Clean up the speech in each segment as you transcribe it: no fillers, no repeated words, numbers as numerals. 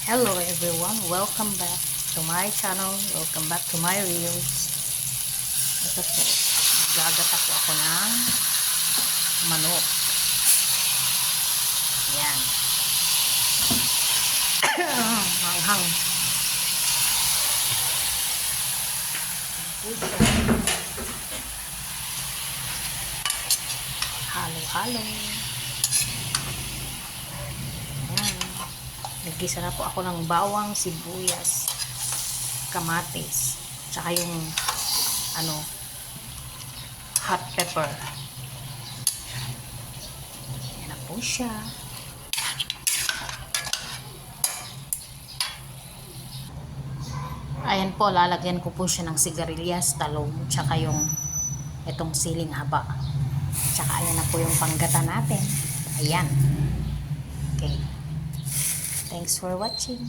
Hello everyone, welcome back to my channel, welcome back to my reels. Ito po, gagata po ako ng manok. Yan. Manghang. Halo-halo. Nagisa na po ako ng bawang, sibuyas, kamatis, tsaka yung hot pepper. Yan na po siya. Ayan po, lalagyan ko po siya ng sigarilyas, talong, tsaka yung itong siling haba. Tsaka ayan na po yung panggata natin. Ayan. Okay. Thanks for watching.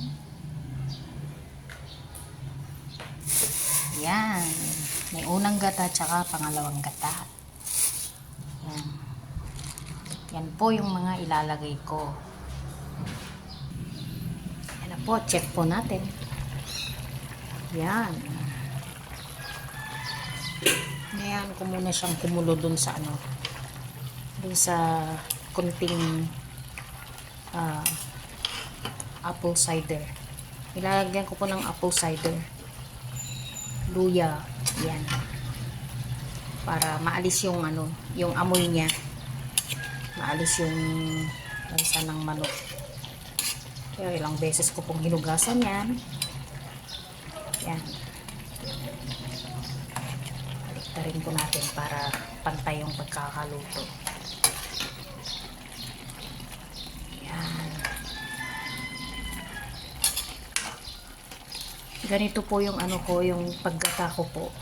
Yan. May unang gata tsaka pangalawang gata. Yan. Yan po yung mga ilalagay ko. Yan na po. Check po natin. Yan. Ngayon ko muna siyang kumulo dun sa dun sa kunting apple cider. Ilalagyan ko po ng apple cider. Luya. Yan. Para maalis yung yung amoy niya. Maalis yung lansa ng manok. Kaya ilang beses ko pong hinugasan yan. Yan. Baliktarin po natin para pantay yung pagkakaluto. Ganito po yung yung paggata ko po.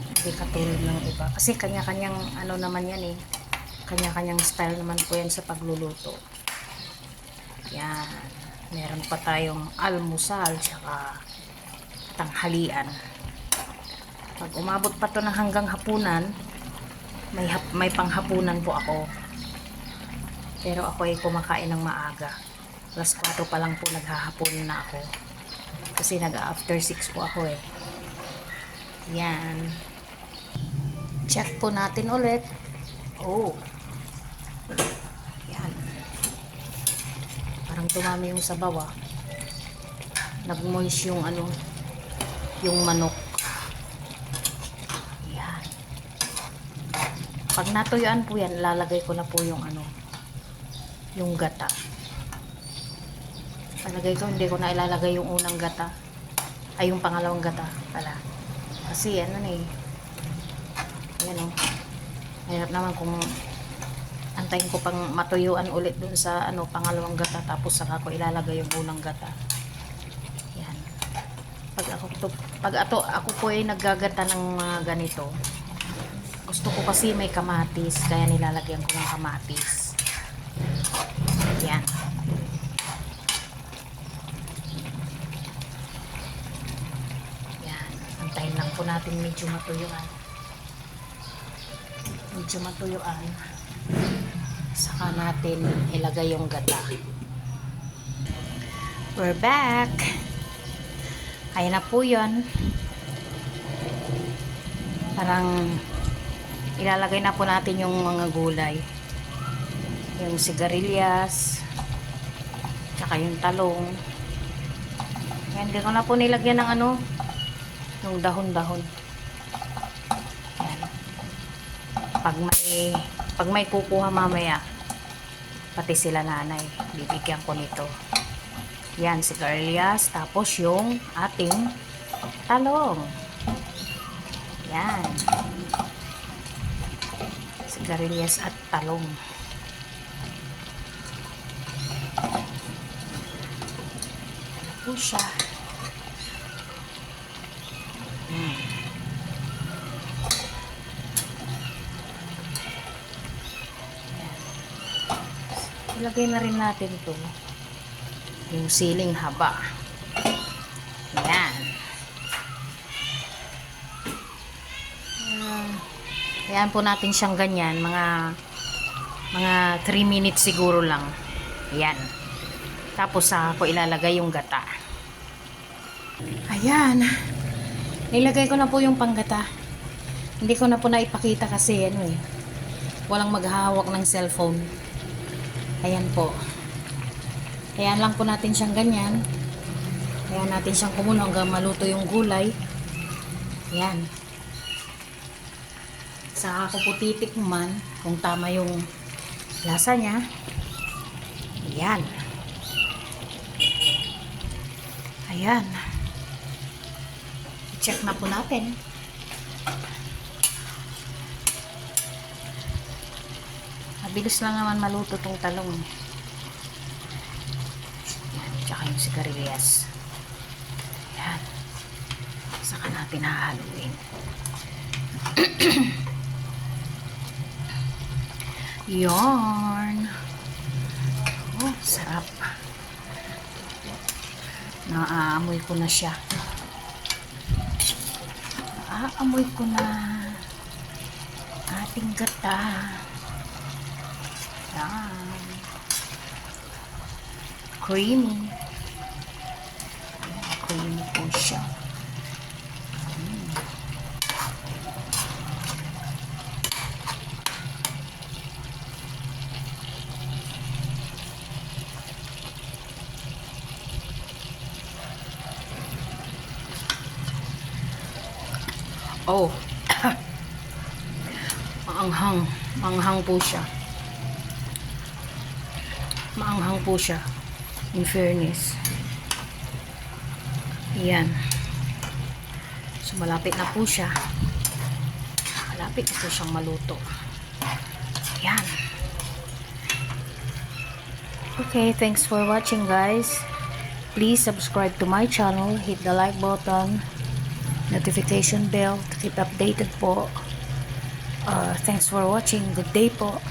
Hindi katulad ng iba. Kasi kanya-kanyang naman yan eh. Kanya-kanyang style naman po yan sa pagluluto. Yan. Meron pa tayong almusal tsaka tanghalian. Pag umabot pa to ng hanggang hapunan, may panghapunan po ako. Pero ako ay kumakain ng maaga. Alas 4 pa lang po naghahapon na ako. Kasi nag-after 6 po ako eh. Yan. Check po natin ulit. Oh. Yan. Parang tumami yung sabaw ah. Nag-moist yung yung manok. Yan. Pag natuyuan po yan, lalagay ko na po yung yung gata. Palagay ko, hindi ko na ilalagay yung unang gata. Ay, yung pangalawang gata pala. Kasi yan Ayan o. Mahirap naman kung antayin ko pang matuyuan ulit dun sa pangalawang gata. Tapos saka ko ilalagay yung unang gata. Yan. Pag ako po ay naggagata ng mga ganito. Gusto ko kasi may kamatis. Kaya nilalagyan ko ng kamatis. Yan. Antayin lang po natin medyo matuyuan. Saka natin ilagay yung gata. We're back. Ayan na po yun. Parang ilalagay na po natin yung mga gulay. Yung sigarilyas. Tsaka yung talong. Ayan, hindi ko na po nilagyan ng yung dahon-dahon. Yan. Pag may kukuha mamaya, pati sila nanay, bibigyan ko nito. Yan, sigarilyas, tapos yung ating talong. Yan. Sigarilyas at talong. Ano po siya? Ilagay na rin natin to yung siling haba. Yan. Ayan po natin siyang ganyan mga 3 minutes siguro lang. Yan. Tapos sa ako ilalagay yung gata. Ayan. Nilagay ko na po yung panggata. Hindi ko na po naipakita kasi walang maghahawak ng cellphone. Ayan po. Ayan lang po natin siyang ganyan. Ayan natin siyang kumulo hanggang maluto yung gulay. Ayan. Saka ko po titikman kung tama yung lasa niya. Ayan. Ayan. I-check na po natin. Mabilis lang naman maluto tong talong. Ayan. Tsaka yung sigarilyas. Ayan. Saka natin hahaluin. Yarn. Oh, sarap. Naaamoy ko na siya. Naaamoy ko na ating gata. Yan. Creamy. Creamy po siya. Oh. Maanghang. Maanghang po siya. Maanghang po siya. In fairness. Yan. So, malapit na po siya. Malapit na po siyang maluto. Yan. Okay, thanks for watching, guys. Please subscribe to my channel. Hit the like button. Notification bell to keep updated po. Thanks for watching. Good day po.